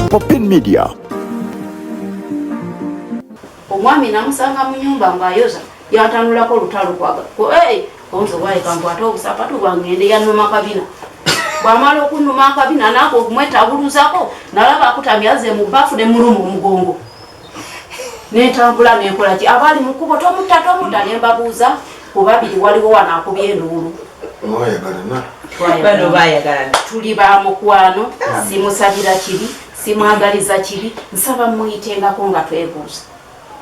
Popin Media. Omwami namusanga mu nyumba ng'ayoza yatanulako olutalo kwaga konzo waye kambwata obusapatu bwangende yanuma kabina bwamala okunuma akabina nako okumwetabuluzako nalaba akutamyaze mu bbafu ne mulumu omugongo netambula nekola ki abali mu kkubo tomutta ne mbabuuza ku babiri waliwo wanaakubye enduulu bano bayagalana tuli ba mukwano simusabira kibi simwagaliza kibi nsaba muyitengako nga twebuuza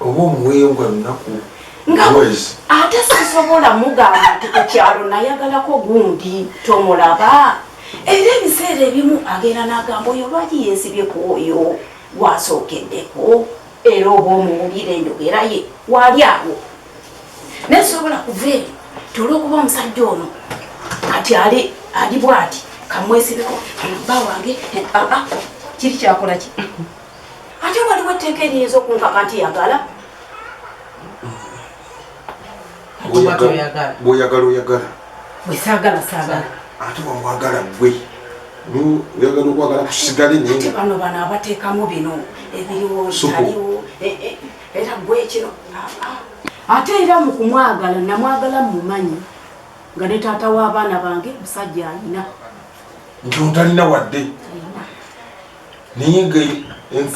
oba omuweeyo nga lunaku ate sisobola mugamba nti ku kyalo nayagalako gundi tomulaba era ebiseera ebimu agenda n'agamba oyo lwaki yeesibyeku oyo wasookeddeko era oba omuwulira enjogera ye waali awo nesobola kuva eri tolwokuba omusajja ono kati ali bwati kamwesibeko bba wange kiri kyakola ki ate waliwo etteeka eriyinza okunkaka nti yagala bw'oyagala oyagala bwesaagala saagala ate wamwagala gwe oyagala okwagala kusigale ate bano abateekamu bino ebiriwo taliwo era gwe kino ate era mu kumwagala namwagala mumanyi nga ne taata w'abaana bange musajja alina nti otalina wadde naye nga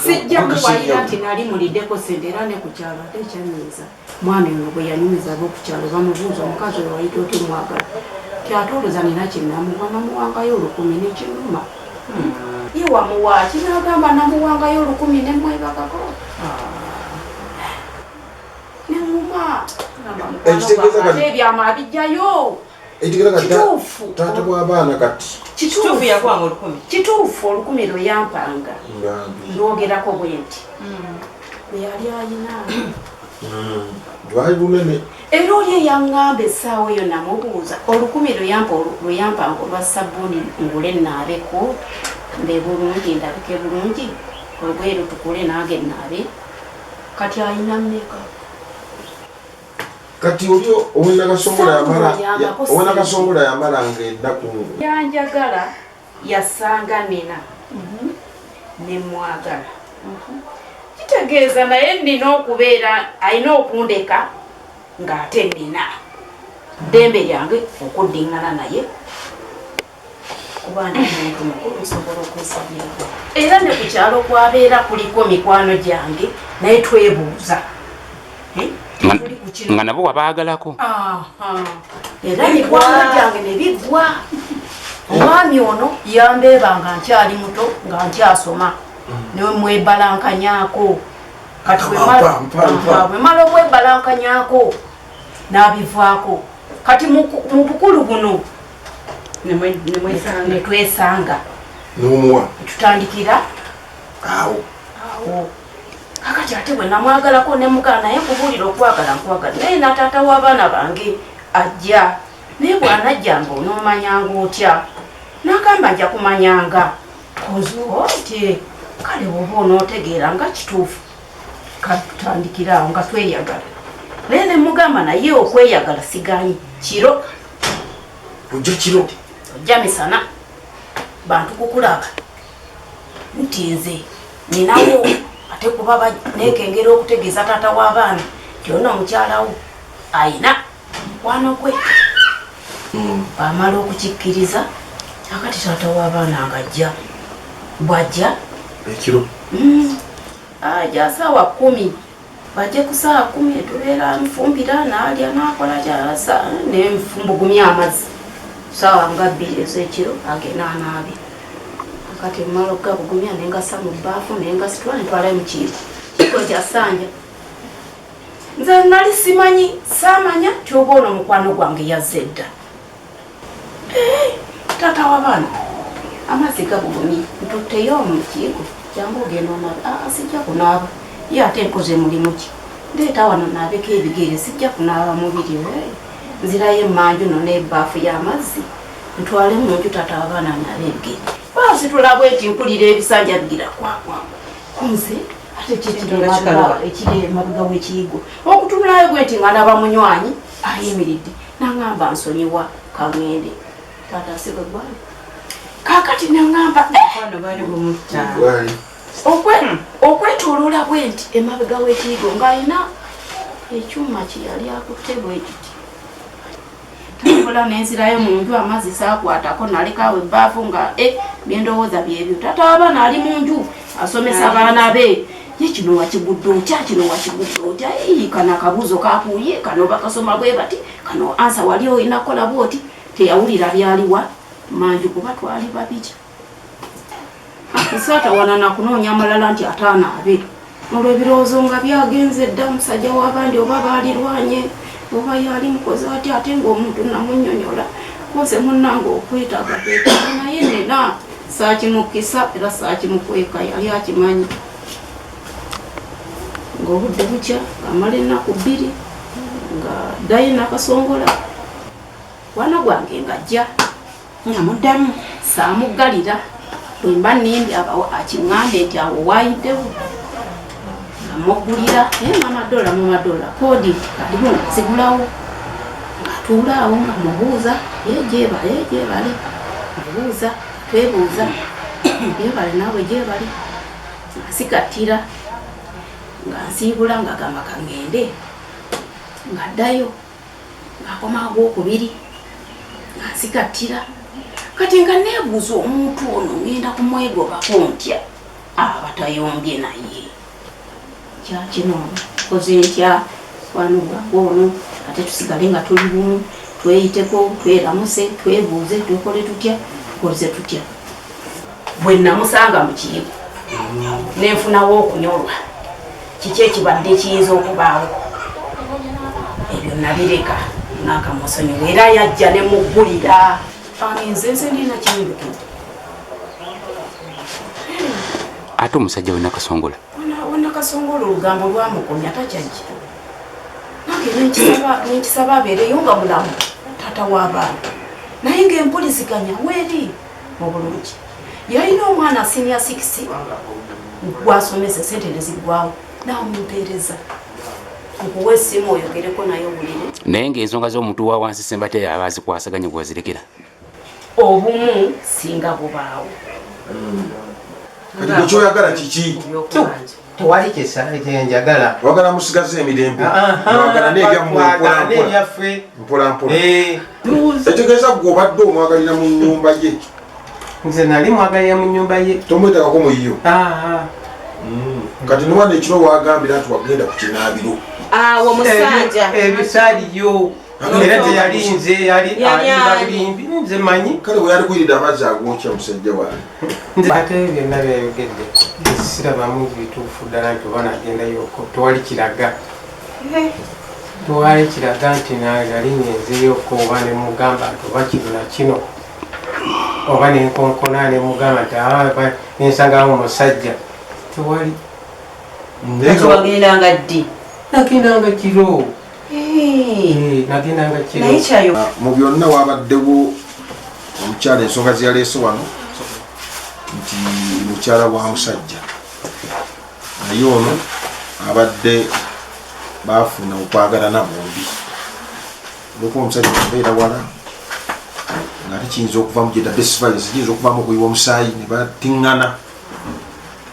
sijja muwalira nti nali muliddeko sente era ne ku kyalo ate ekyanyiza mwami ono bwe yanyumiza ab'okukyalo bamubuuza omukazi oyo wayita oti mwagala kyatoloza nina kyenamuwa namuwangayo 10 nekinuma ye wamuwa kinagamba namuwangayo 10 nemwebagako nemuma ate ebyama abijjayo kituufu taata bw'abaana kati kituufu yakwanga 10 kituufu 10 lwe yampanga nogerako bwe nti bwe yali ayina lwali lunene era oli eyaŋŋamba essaawa eyo namubuuza 10 lwe yampanga olwa sabbuuni ngule naabeko mbe bulungi ndabike bulungi olugwe lutukule nange naabe kati ayina mmeka kati oli owenakasongola yamalanga ennaku yanjagala yasanga nina nemwagala kitegeeza naye nina okubeera alina okundeka ng'ate nina ddembe lyange okuddiŋŋana naye kuba ndi muntu mukulu nsobola okwesabirako era ne ku kyalo kwabeera kuliko mikwano gyange naye twebuuza nga nabo wabaagalako era mikwano gyange ne biggwa omwami ono yambeeba nga nkyali muto nga nkyasoma nemwebalankanyako kati bwemala okwebalankanyako n'abivaako kati mu bukulu buno netwesanga n'omuwa tutandikira awo kakati ate bwe namwagalako nemugaa naye kubuulira okwagala nkwagala naye nataata w'abaana bange ajja naye bwanajjanga onoomanyanga otya nagamba nja kumanyanga koziwo nti kale oba onootegeera nga kituufu katutandikira awo nga tweyagala naye nemugamba naye okweyagala siganyi kiro ojja kiro ojja misana bantu kukulaba nti nze ninawo ate kuba nekengera okutegeeza taata w'abaana kyonna omukyalawo ayina mukwano gwe bamala okukikkiriza akati taata w'abaana nga ajja bwajja ekiro ajja saawa 10 bajje ku saawa 10 tubeera nfumbira naalya nakola kyasa nenfumbugumya amazzi saawa nga 2 ez'ekiro agenda anaabe kati mmala okugabugumya nengasa mu bbaafu nengasitula nentwalayo mu kiiko kiiko kya ssanja nze nali simanyi saamanya tyoba ono mukwano gwange yazze dda taata w'abaana amazzi gabugumye ntutteyo mu kiiko jangu ogenda onaaba sijja kunaaba ye ate nkoze mulimu ki ndeeta wano naabeko ebigere sijja kunaaba mubiri nzirayo emmanju no n'ebbaafu y'amazzi ntwale mu nju taata w'abaana naabe ebigere basi tulabwe eti mpulira ebisanja bigira kwakwa kunze ate ekiri emabega w'ekiyigo okutunulayo gwe nti nga naba munywanyi ayimiridde naŋŋamba nsonyiwa kaŋŋende taata sigwe gwali kakati naŋŋamba okwetoloola bwe nti emabega w'ekiyigo ng'alina ekyuma kye yali akutte bwe kiti tambula n'enzirayo mu nju amazzi saakwatako nalekawo ebbaafu nga byendowooza byebyo tata w'abaana ali mu nju asomesa abaana be ye kino wakigudde otya kino wakigudde otya kano akabuuzo kakuuye kano bakasoma bwe bati kano ansa wali olina kukola bwoti teyawulira byaliwa manju kuba twali babiri esaata wanana kunoonya malala nti ataanaabe olwo ebirowoozo nga byagenze dda omusajja w'abandi oba baalirwanye oba yali mukozi ati ate ng'omuntu namunnyonnyola koze munnange okwetaaga naye nena saakimukisa era saakimukweka yali akimanyi ng'obudde bukya ng'amala ennaku 2 nga ddayo nakasongola wana gwange ng'ajja namuddamu saamuggalira bwe mba nimbi abawo akiŋŋambe nti awo waayiddewo amuggulira mu madola koodi kalimu zigulawo ng'atuula awo nga mubuuza gyebale mubuuza twebuuza gyebale naawe gyebale ngasikattira nga nsiibula nga gamba kangende ng'addayo ng'akomawo gwokubiri nga nsikattira kati nga neebuuza omuntu ono ngenda kumwegobako ntya aba tayombye naye kyakino koze ntya wanubwako ono ate tusigale nga tuli bumu tweyiteko tweramuse twebuuze twekole tutya tukoze tutya bwe namusanga mu kiyigo nenfunawo okunyolwa kiki ekibadde kiyinza okubaawo ebyo nabireka nakamusonyiwa era yajja ne muggulira nze ndina kinduku ate omusajja wenakasongola wenakasongola olugambo lwamukomya takyajja nange nenkisaba abeereyo nga mulamu taata w'abaana naye ng'empuliziganya weeri mu bulungi yalina omwana senior 6 gwasomesa sente nezigwawo naamumpeereza nkuwa essimu oyogereko naye obulire naye ng'ensonga z'omuntu wa wansi sembate aba azikwasaganye gwazirekera obumu singa bubaawo kati kyoyagala kiki tewali kyenjagala wagala musigaze emirembe wagala n'ebyaffe mpolampola ekitegeeza gwe obadde omwagalira mu nnyumba ye nze nali mwagalira mu nnyumba ye tomwetakako muyiyo kati niwana ekiro wagambira nti wagenda ku kinaabiro awo musajja ebisaaliyo era teyalinze yali bulimbi nze manyi kale bwe yali kuyirira amazzi agokya musajja wange ate byonna byayogedde sirabamu bituufu ddala nti oba nagendayoko tewali kiraga nti nali nyenzeyoko oba nemugamba nti oba kino nakino oba nenkonkona nemugamba nti nensangawo omusajja tewali wagendanga ddi nagendanga kiro nagendanga kiro naye kyayo mu byonna wabaddewo omukyala ensonga zeyaleese wano nti mukyala wa musajja naye ono abadde baafuna okwagalana bombi olwokuba omusajja abeera wala ngaate kiyinza okuvamu gyeda desivayinsi kiyinza okuvamu okuyiwa omusaayi ne batiŋŋana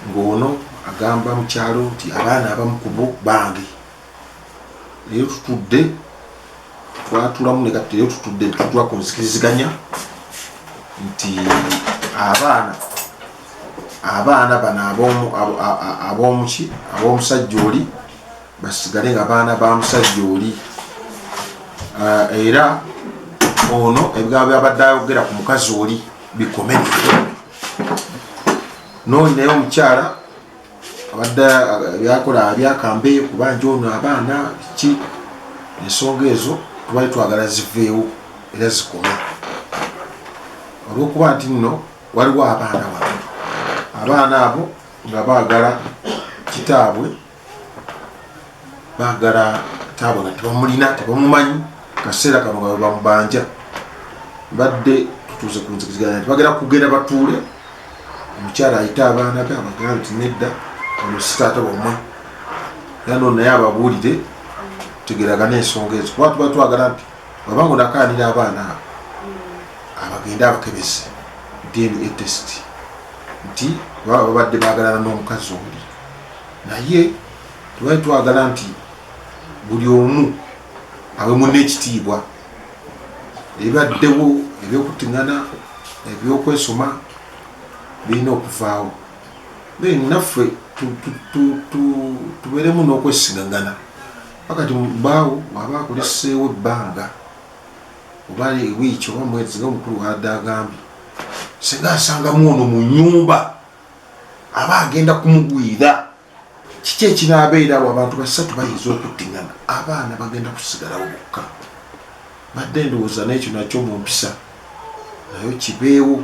ng'ono agamba mukyalo nti abaana abamu ku bo bange leero tutudde twatulamu ne kati leero tutudde tutwakunzikiriziganya nti abaana bano ab'omuki ab'omusajja oli basigale nga baana ba musajja oli era ono ebigambo byabadde ayogera ku mukazi oli bikomere n'oli naye omukyala abadde byakola byakambe kubanja ono abaana ki ensonga ezo tubali twagala ziveewo era zikome olwokuba nti nno waliwo abaana wano abaana abo nga baagala kitaabwe baagala taabwe nga tebamulina tebamumanyi kaseera kano nga bamubanja badde tutuuze ku nzikiziganya tibagera kugenda batuule omukyala ayite abaana be abagala nti nedda ono si taata wammwe era no naye ababuulire tutegeragana ensonga ezo kuba tuba twagala nti wabanga onakaanira abaana abo abagende abakebeze dna test nti babadde bagalana n'omukazi oli naye tubali twagala nti buli omu awe munne ekitiibwa ebaddewo ebyokutingana ebyokwesoma birina okuvaawo then naffe tubeeremu n'okwesigangana wakati mubaawo waba akoleseewo ebbanga oba wiiki oba mwezi nga omukulu wadde agambye singa asangamu ono mu nyumba aba agenda kumugwira kiki ekinaabeera abo abantu basatu bayinza okuttingana abaana bagenda kusigalawo bokka badde ndowooza n'ekyo nakyo mu mpisa nayo kibeewo